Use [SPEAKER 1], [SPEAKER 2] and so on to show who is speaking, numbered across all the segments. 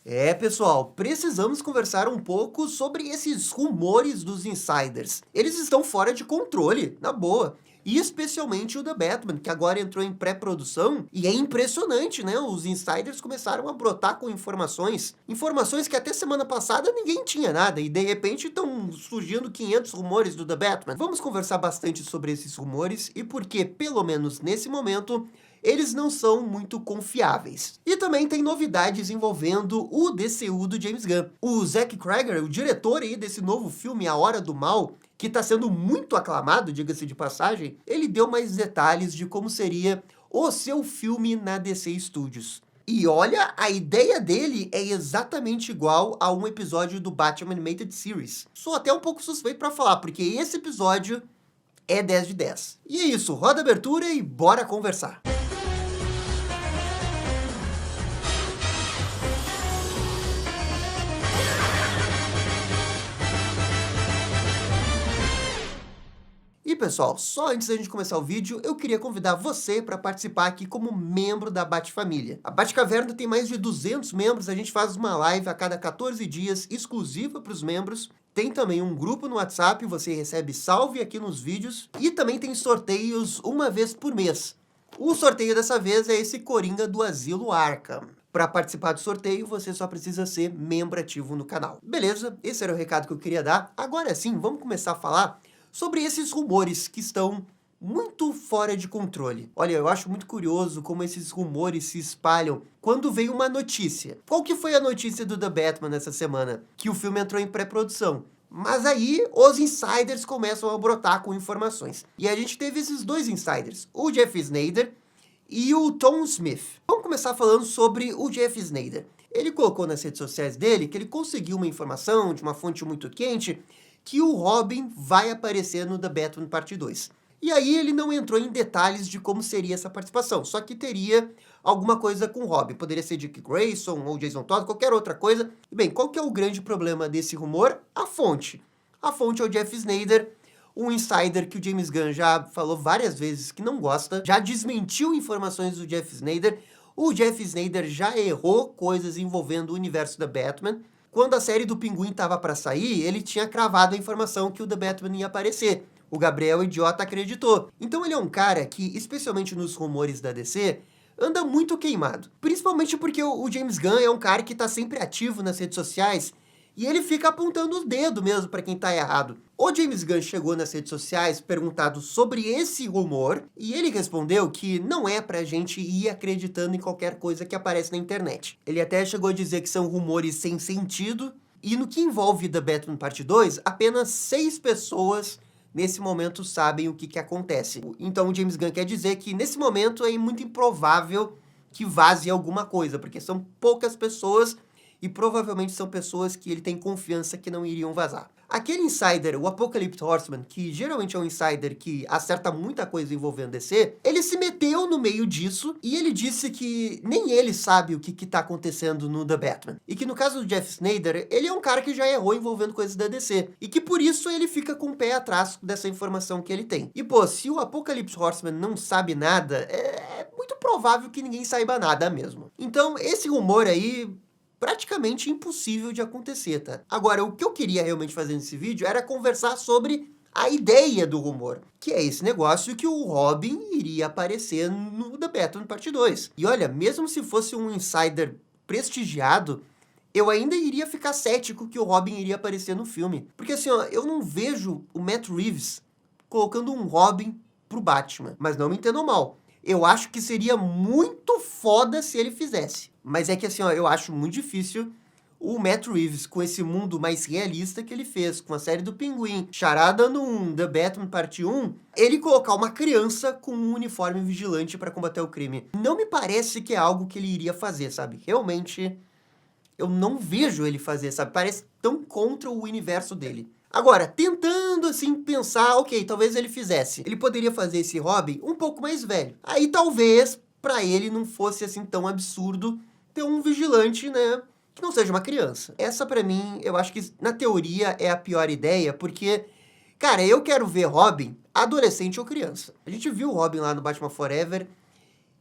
[SPEAKER 1] Pessoal, precisamos conversar um pouco sobre esses rumores dos insiders. Eles estão fora de controle, na boa. E especialmente o The Batman, que agora entrou em pré-produção, e é impressionante, né? Os insiders começaram a brotar com informações que até semana passada ninguém tinha nada, e de repente estão surgindo 500 rumores do The Batman. Vamos conversar bastante sobre esses rumores e por que, pelo menos nesse momento, eles não são muito confiáveis. E também tem novidades envolvendo o DCU do James Gunn. O Zack Cregger, o diretor aí desse novo filme, A Hora do Mal, que está sendo muito aclamado, diga-se de passagem, ele deu mais detalhes de como seria o seu filme na DC Studios. E olha, a ideia dele é exatamente igual a um episódio do Batman Animated Series. Sou até um pouco suspeito para falar, porque esse episódio é 10 de 10. E é isso, roda a abertura e bora conversar. E pessoal, só antes da gente começar o vídeo, eu queria convidar você para participar aqui como membro da Batfamília. A Batcaverna tem mais de 200 membros, a gente faz uma live a cada 14 dias, exclusiva para os membros. Tem também um grupo no WhatsApp, você recebe salve aqui nos vídeos. E também tem sorteios uma vez por mês. O sorteio dessa vez é esse Coringa do Asilo Arkham. Para participar do sorteio, você só precisa ser membro ativo no canal. Beleza, esse era o recado que eu queria dar. Agora sim, vamos começar a falar sobre esses rumores que estão muito fora de controle. Olha, eu acho muito curioso como esses rumores se espalham quando vem uma notícia. Qual que foi a notícia do The Batman essa semana? Que o filme entrou em pré-produção. Mas aí, os insiders começam a brotar com informações. E a gente teve esses dois insiders, o Jeff Sneider e o Tom Smith. Vamos começar falando sobre o Jeff Sneider. Ele colocou nas redes sociais dele que ele conseguiu uma informação de uma fonte muito quente que o Robin vai aparecer no The Batman Parte 2. E aí ele não entrou em detalhes de como seria essa participação, só que teria alguma coisa com o Robin. Poderia ser Dick Grayson ou Jason Todd, qualquer outra coisa. E bem, qual que é o grande problema desse rumor? A fonte. A fonte é o Jeff Sneider, um insider que o James Gunn já falou várias vezes que não gosta, já desmentiu informações do Jeff Sneider. O Jeff Sneider já errou coisas envolvendo o universo da Batman. Quando a série do Pinguim estava para sair, ele tinha cravado a informação que o The Batman ia aparecer. O Gabriel Idiota acreditou. Então ele é um cara que, especialmente nos rumores da DC, anda muito queimado. Principalmente porque o James Gunn é um cara que está sempre ativo nas redes sociais e ele fica apontando o dedo mesmo para quem está errado. O James Gunn chegou nas redes sociais perguntado sobre esse rumor e ele respondeu que não é pra gente ir acreditando em qualquer coisa que aparece na internet. Ele até chegou a dizer que são rumores sem sentido e no que envolve The Batman Parte 2, apenas 6 pessoas nesse momento sabem o que acontece. Então o James Gunn quer dizer que nesse momento é muito improvável que vaze alguma coisa, porque são poucas pessoas e provavelmente são pessoas que ele tem confiança que não iriam vazar. Aquele insider, o Apocalypse Horseman, que geralmente é um insider que acerta muita coisa envolvendo DC, ele se meteu no meio disso e ele disse que nem ele sabe o que tá acontecendo no The Batman. E que no caso do Jeff Sneider, ele é um cara que já errou envolvendo coisas da DC. E que por isso ele fica com o pé atrás dessa informação que ele tem. E pô, se o Apocalypse Horseman não sabe nada, é muito provável que ninguém saiba nada mesmo. Então esse rumor aí praticamente impossível de acontecer, tá? Agora, o que eu queria realmente fazer nesse vídeo era conversar sobre a ideia do rumor, que é esse negócio que o Robin iria aparecer no The Batman Parte 2. E olha, mesmo se fosse um insider prestigiado, eu ainda iria ficar cético que o Robin iria aparecer no filme. Porque assim, ó, eu não vejo o Matt Reeves colocando um Robin pro Batman. Mas não me entendam mal. Eu acho que seria muito foda se ele fizesse. Mas é que assim, ó, eu acho muito difícil o Matt Reeves, com esse mundo mais realista que ele fez, com a série do Pinguim, Charada no The Batman Parte 1, ele colocar uma criança com um uniforme vigilante para combater o crime. Não me parece que é algo que ele iria fazer, sabe? Realmente, eu não vejo ele fazer, sabe? Parece tão contra o universo dele. Agora, tentando assim pensar, ok, talvez ele fizesse. Ele poderia fazer esse Robin um pouco mais velho. Aí talvez, pra ele, não fosse assim tão absurdo ter um vigilante, né, que não seja uma criança. Essa pra mim, eu acho que na teoria é a pior ideia, porque, cara, eu quero ver Robin adolescente ou criança. A gente viu o Robin lá no Batman Forever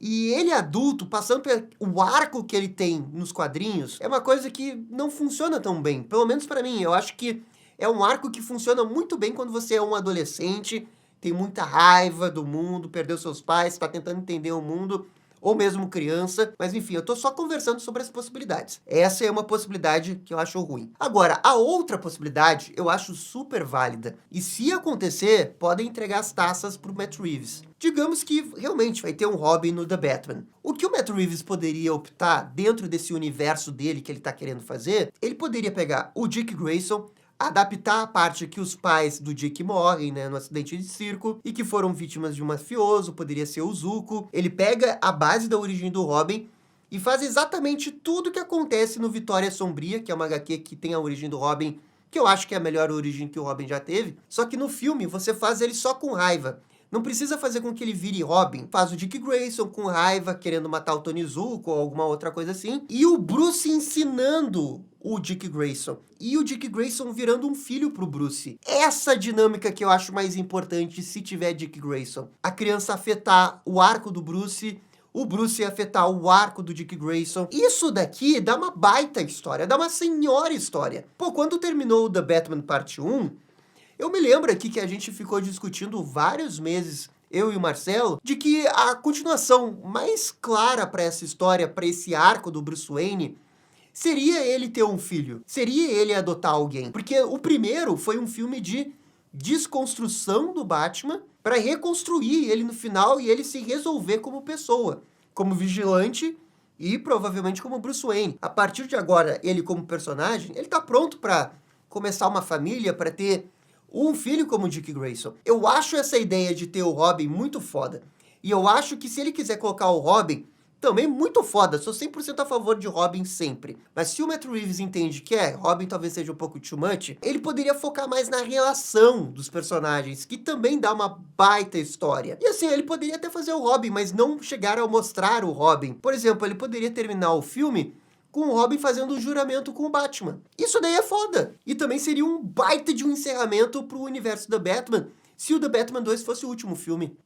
[SPEAKER 1] E ele adulto, passando pelo arco que ele tem nos quadrinhos, é uma coisa que não funciona tão bem. Pelo menos pra mim, eu acho que é um arco que funciona muito bem quando você é um adolescente, tem muita raiva do mundo, perdeu seus pais, está tentando entender o mundo, ou mesmo criança. Mas enfim, eu tô só conversando sobre as possibilidades. Essa é uma possibilidade que eu acho ruim. Agora, a outra possibilidade eu acho super válida. E se acontecer, podem entregar as taças pro Matt Reeves. Digamos que realmente vai ter um Robin no The Batman. O que o Matt Reeves poderia optar dentro desse universo dele que ele tá querendo fazer, ele poderia pegar o Dick Grayson, adaptar a parte que os pais do Dick morrem, né, no acidente de circo, e que foram vítimas de um mafioso, poderia ser o Zuko. Ele pega a base da origem do Robin e faz exatamente tudo o que acontece no Vitória Sombria, que é uma HQ que tem a origem do Robin, que eu acho que é a melhor origem que o Robin já teve. Só que no filme você faz ele só com raiva. Não precisa fazer com que ele vire Robin. Faz o Dick Grayson com raiva, querendo matar o Tony Zuko ou alguma outra coisa assim. E o Bruce ensinando o Dick Grayson. E o Dick Grayson virando um filho pro Bruce. Essa dinâmica que eu acho mais importante se tiver Dick Grayson. A criança afetar o arco do Bruce, o Bruce afetar o arco do Dick Grayson. Isso daqui dá uma baita história, dá uma senhora história. Pô, quando terminou o The Batman Parte 1, eu me lembro aqui que a gente ficou discutindo vários meses, eu e o Marcelo, de que a continuação mais clara para essa história, para esse arco do Bruce Wayne, seria ele ter um filho, seria ele adotar alguém. Porque o primeiro foi um filme de desconstrução do Batman para reconstruir ele no final e ele se resolver como pessoa, como vigilante e provavelmente como Bruce Wayne. A partir de agora, ele como personagem, ele tá pronto para começar uma família, para ter um filho como o Dick Grayson. Eu acho essa ideia de ter o Robin muito foda. E eu acho que se ele quiser colocar o Robin, também muito foda. Sou 100% a favor de Robin sempre. Mas se o Matt Reeves entende que Robin talvez seja um pouco too much, ele poderia focar mais na relação dos personagens, que também dá uma baita história. E assim, ele poderia até fazer o Robin, mas não chegar a mostrar o Robin. Por exemplo, ele poderia terminar o filme com o Robin fazendo um juramento com o Batman. Isso daí é foda. E também seria um baita de um encerramento pro universo da Batman, se o The Batman 2 fosse o último filme.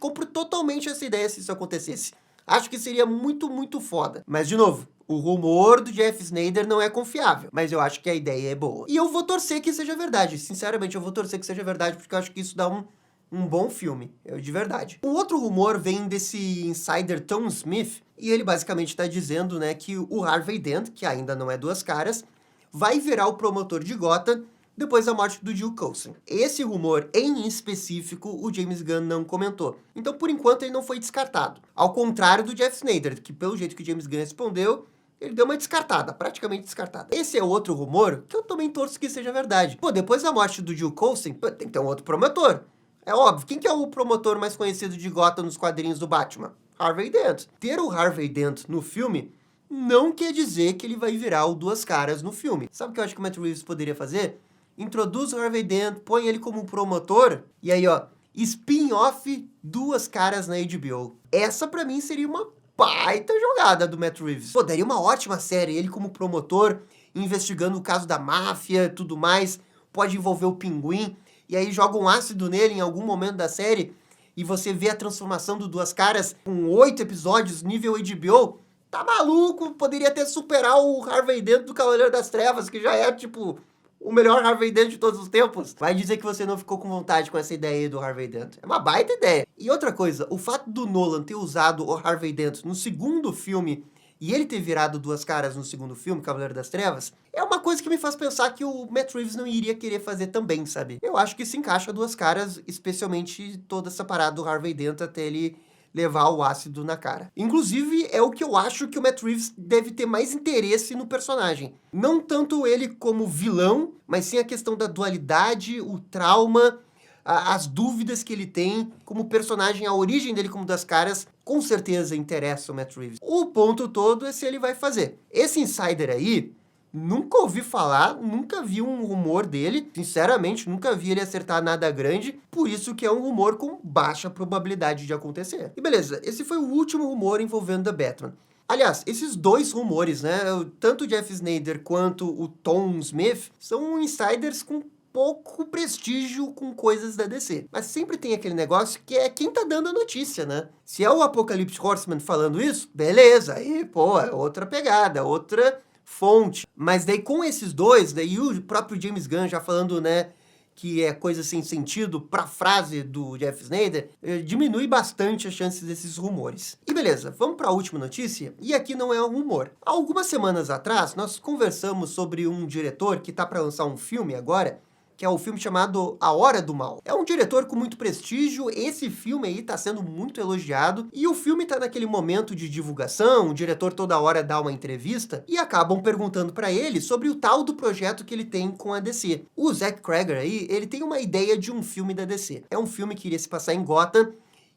[SPEAKER 1] Compro totalmente essa ideia se isso acontecesse. Acho que seria muito, muito foda. Mas, de novo, o rumor do Jeff Snyder não é confiável. Mas eu acho que a ideia é boa. E eu vou torcer que seja verdade. Sinceramente, eu vou torcer que seja verdade, porque eu acho que isso dá um bom filme, de verdade. O outro rumor vem desse insider Tom Smith, e ele basicamente está dizendo, né, que o Harvey Dent, que ainda não é Duas Caras, vai virar o promotor de Gotham depois da morte do Jill Coulson. Esse rumor, em específico, o James Gunn não comentou. Então, por enquanto, ele não foi descartado. Ao contrário do Jeff Snyder, que pelo jeito que o James Gunn respondeu, ele deu uma descartada, praticamente descartada. Esse é outro rumor que eu também torço que seja verdade. Pô, depois da morte do Jill Coulson, tem que ter um outro promotor. É óbvio, quem que é o promotor mais conhecido de Gotham nos quadrinhos do Batman? Harvey Dent. Ter o Harvey Dent no filme não quer dizer que ele vai virar o Duas Caras no filme. Sabe o que eu acho que o Matt Reeves poderia fazer? Introduz o Harvey Dent, põe ele como promotor, e aí, ó, spin-off Duas Caras na HBO. Essa, pra mim, seria uma baita jogada do Matt Reeves. Pô, daria uma ótima série, ele como promotor, investigando o caso da máfia, tudo mais, pode envolver o Pinguim, e aí joga um ácido nele em algum momento da série, e você vê a transformação do Duas Caras com 8 episódios, nível HBO, tá maluco? Poderia até superar o Harvey Dent do Cavaleiro das Trevas, que já é, tipo, o melhor Harvey Dent de todos os tempos. Vai dizer que você não ficou com vontade com essa ideia aí do Harvey Dent. É uma baita ideia. E outra coisa, o fato do Nolan ter usado o Harvey Dent no segundo filme e ele ter virado Duas Caras no segundo filme, Cavaleiro das Trevas, é uma coisa que me faz pensar que o Matt Reeves não iria querer fazer também, sabe? Eu acho que se encaixa Duas Caras, especialmente toda essa parada do Harvey Dent até ele levar o ácido na cara. Inclusive, é o que eu acho que o Matt Reeves deve ter mais interesse no personagem. Não tanto ele como vilão, mas sim a questão da dualidade, o trauma, as dúvidas que ele tem como personagem, a origem dele como Das Caras, com certeza interessa o Matt Reeves. O ponto todo é se ele vai fazer. Esse insider aí, nunca ouvi falar, nunca vi um rumor dele, sinceramente, nunca vi ele acertar nada grande, por isso que é um rumor com baixa probabilidade de acontecer. E beleza, esse foi o último rumor envolvendo The Batman. Aliás, esses dois rumores, né, tanto o Jeff Snyder quanto o Tom Smith, são insiders com pouco prestígio com coisas da DC. Mas sempre tem aquele negócio que é quem tá dando a notícia, né? Se é o Apocalypse Horseman falando isso, beleza, aí, pô, é outra pegada, outra fonte. Mas daí com esses dois, daí o próprio James Gunn já falando, né, que é coisa sem sentido pra frase do Jeff Snyder, diminui bastante as chances desses rumores. E beleza, vamos pra última notícia, e aqui não é um rumor. Há algumas semanas atrás, nós conversamos sobre um diretor que tá pra lançar um filme agora, que é o filme chamado A Hora do Mal. É um diretor com muito prestígio, esse filme aí tá sendo muito elogiado, e o filme tá naquele momento de divulgação, o diretor toda hora dá uma entrevista, e acabam perguntando pra ele sobre o tal do projeto que ele tem com a DC. O Zack Cregger aí, ele tem uma ideia de um filme da DC. É um filme que iria se passar em Gotham,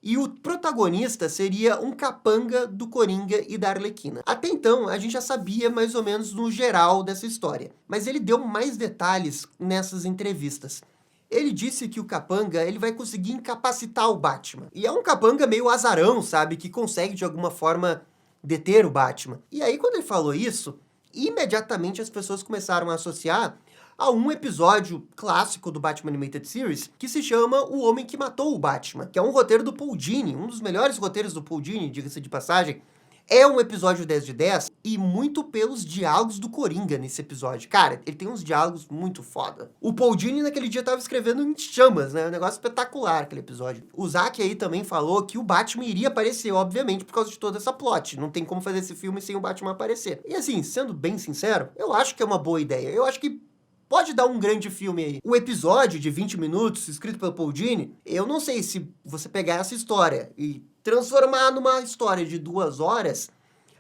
[SPEAKER 1] e o protagonista seria um capanga do Coringa e da Arlequina. Até então, a gente já sabia mais ou menos no geral dessa história, mas ele deu mais detalhes nessas entrevistas. Ele disse que o capanga ele vai conseguir incapacitar o Batman. E é um capanga meio azarão, sabe? Que consegue de alguma forma deter o Batman. E aí, quando ele falou isso, imediatamente as pessoas começaram a associar a um episódio clássico do Batman Animated Series que se chama O Homem que Matou o Batman, que é um roteiro do Paul Dini, um dos melhores roteiros do Paul Dini, diga-se de passagem. É um episódio 10 de 10 e muito pelos diálogos do Coringa nesse episódio. Cara, ele tem uns diálogos muito foda. O Paul Dini naquele dia tava escrevendo em chamas, né? Um negócio espetacular aquele episódio. O Zack aí também falou que o Batman iria aparecer, obviamente, por causa de toda essa plot. Não tem como fazer esse filme sem o Batman aparecer. E assim, sendo bem sincero, eu acho que é uma boa ideia. Eu acho que pode dar um grande filme aí. O episódio de 20 minutos, escrito pelo Paul Dini, eu não sei se você pegar essa história e transformar numa história de 2 horas,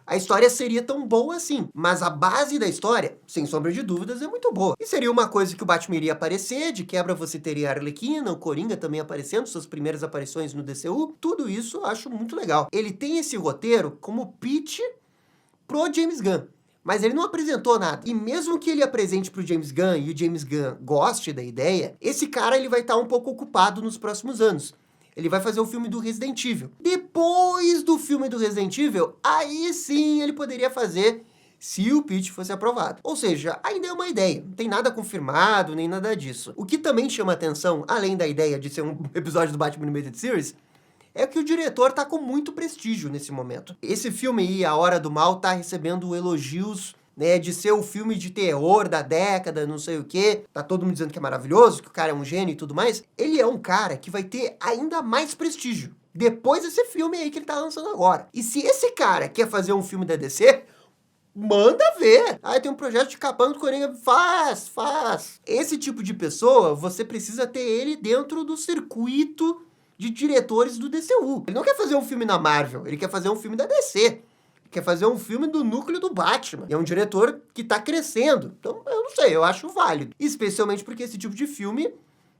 [SPEAKER 1] a história seria tão boa assim. Mas a base da história, sem sombra de dúvidas, é muito boa. E seria uma coisa que o Batman iria aparecer, de quebra você teria a Arlequina, o Coringa também aparecendo, suas primeiras aparições no DCU. Tudo isso eu acho muito legal. Ele tem esse roteiro como pitch pro James Gunn. Mas ele não apresentou nada. E mesmo que ele apresente pro James Gunn e o James Gunn goste da ideia, esse cara ele vai estar um pouco ocupado nos próximos anos. Ele vai fazer o filme do Resident Evil. Depois do filme do Resident Evil, aí sim ele poderia fazer se o pitch fosse aprovado. Ou seja, ainda é uma ideia, não tem nada confirmado, nem nada disso. O que também chama atenção, além da ideia de ser um episódio do Batman Animated Series, é que o diretor tá com muito prestígio nesse momento. Esse filme aí, A Hora do Mal, tá recebendo elogios, né, de ser o filme de terror da década, não sei o quê. Tá todo mundo dizendo que é maravilhoso, que o cara é um gênio e tudo mais. Ele é um cara que vai ter ainda mais prestígio depois desse filme aí que ele tá lançando agora. E se esse cara quer fazer um filme da DC, manda ver. Aí tem um projeto de capanga do Coringa, faz. Esse tipo de pessoa, você precisa ter ele dentro do circuito de diretores do DCU. Ele não quer fazer um filme na Marvel, ele quer fazer um filme da DC. Ele quer fazer um filme do núcleo do Batman. E é um diretor que tá crescendo. Então, eu não sei, eu acho válido. Especialmente porque esse tipo de filme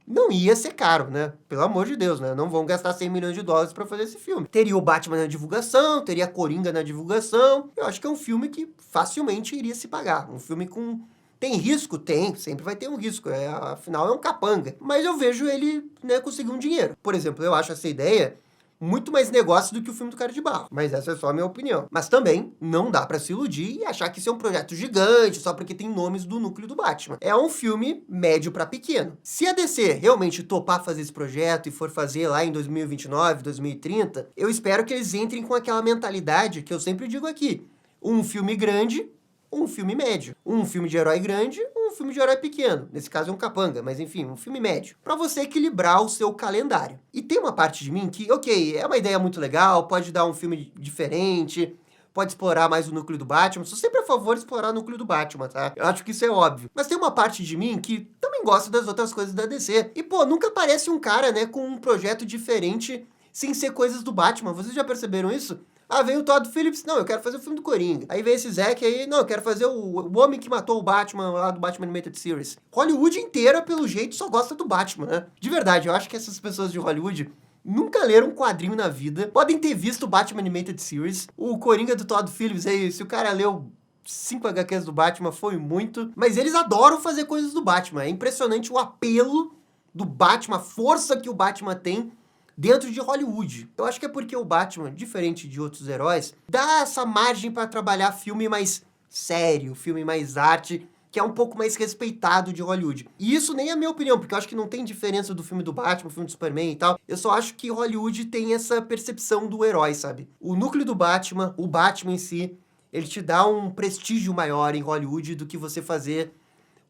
[SPEAKER 1] não ia ser caro, né? Pelo amor de Deus, né? Não vão gastar 100 milhões de dólares pra fazer esse filme. Teria o Batman na divulgação, teria a Coringa na divulgação. Eu acho que é um filme que facilmente iria se pagar. Um filme com... Tem risco? Tem, sempre vai ter um risco, afinal é um capanga. Mas eu vejo ele, né, conseguir um dinheiro. Por exemplo, eu acho essa ideia muito mais negócio do que o filme do Cara de Barro. Mas essa é só a minha opinião. Mas também não dá pra se iludir e achar que isso é um projeto gigante só porque tem nomes do núcleo do Batman. É um filme médio pra pequeno. Se a DC realmente topar fazer esse projeto e for fazer lá em 2029, 2030, eu espero que eles entrem com aquela mentalidade que eu sempre digo aqui. Um filme grande, um filme médio. Um filme de herói grande, um filme de herói pequeno. Nesse caso é um capanga, mas enfim, um filme médio. Pra você equilibrar o seu calendário. E tem uma parte de mim que, ok, é uma ideia muito legal, pode dar um filme diferente, pode explorar mais o núcleo do Batman. Sou sempre a favor de explorar o núcleo do Batman, tá? Eu acho que isso é óbvio. Mas tem uma parte de mim que também gosta das outras coisas da DC. E, pô, nunca aparece um cara, né, com um projeto diferente sem ser coisas do Batman. Vocês já perceberam isso? Ah, vem o Todd Phillips, não, eu quero fazer o filme do Coringa. Aí vem esse Zack aí, não, eu quero fazer o Homem que Matou o Batman lá do Batman Animated Series. Hollywood inteira, pelo jeito, só gosta do Batman, né? De verdade, eu acho que essas pessoas de Hollywood nunca leram um quadrinho na vida, podem ter visto o Batman Animated Series, o Coringa do Todd Phillips aí, se o cara leu 5 HQs do Batman, foi muito. Mas eles adoram fazer coisas do Batman, é impressionante o apelo do Batman, a força que o Batman tem dentro de Hollywood. Eu acho que é porque o Batman, diferente de outros heróis, dá essa margem para trabalhar filme mais sério, filme mais arte, que é um pouco mais respeitado de Hollywood. E isso nem é a minha opinião, porque eu acho que não tem diferença do filme do Batman, filme do Superman e tal. Eu só acho que Hollywood tem essa percepção do herói, sabe? O núcleo do Batman, o Batman em si, ele te dá um prestígio maior em Hollywood do que você fazer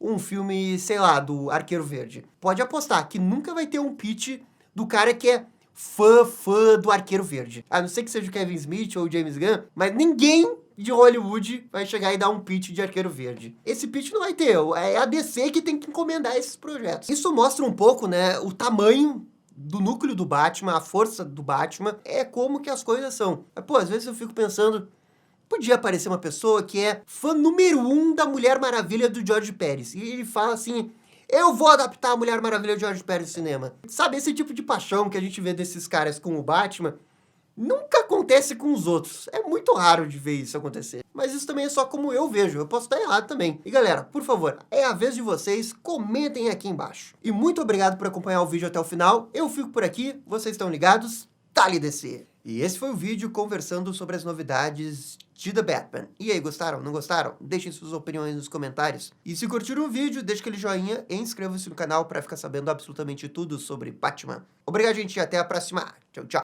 [SPEAKER 1] um filme, sei lá, do Arqueiro Verde. Pode apostar que nunca vai ter um pitch do cara que é fã do Arqueiro Verde. A não ser que seja o Kevin Smith ou o James Gunn, mas ninguém de Hollywood vai chegar e dar um pitch de Arqueiro Verde. Esse pitch não vai ter, é a DC que tem que encomendar esses projetos. Isso mostra um pouco, né, o tamanho do núcleo do Batman, a força do Batman, é como que as coisas são. Pô, às vezes eu fico pensando, podia aparecer uma pessoa que é fã número 1 da Mulher Maravilha do George Pérez, e ele fala assim: eu vou adaptar a Mulher Maravilha de George Pérez no cinema. Sabe, esse tipo de paixão que a gente vê desses caras com o Batman, nunca acontece com os outros. É muito raro de ver isso acontecer. Mas isso também é só como eu vejo, eu posso estar errado também. E galera, por favor, é a vez de vocês, comentem aqui embaixo. E muito obrigado por acompanhar o vídeo até o final. Eu fico por aqui, vocês estão ligados? Dale DC! E esse foi o vídeo conversando sobre as novidades de The Batman. E aí, gostaram? Não gostaram? Deixem suas opiniões nos comentários. E se curtiram o vídeo, deixa aquele joinha e inscreva-se no canal para ficar sabendo absolutamente tudo sobre Batman. Obrigado, gente, e até a próxima. Tchau, tchau.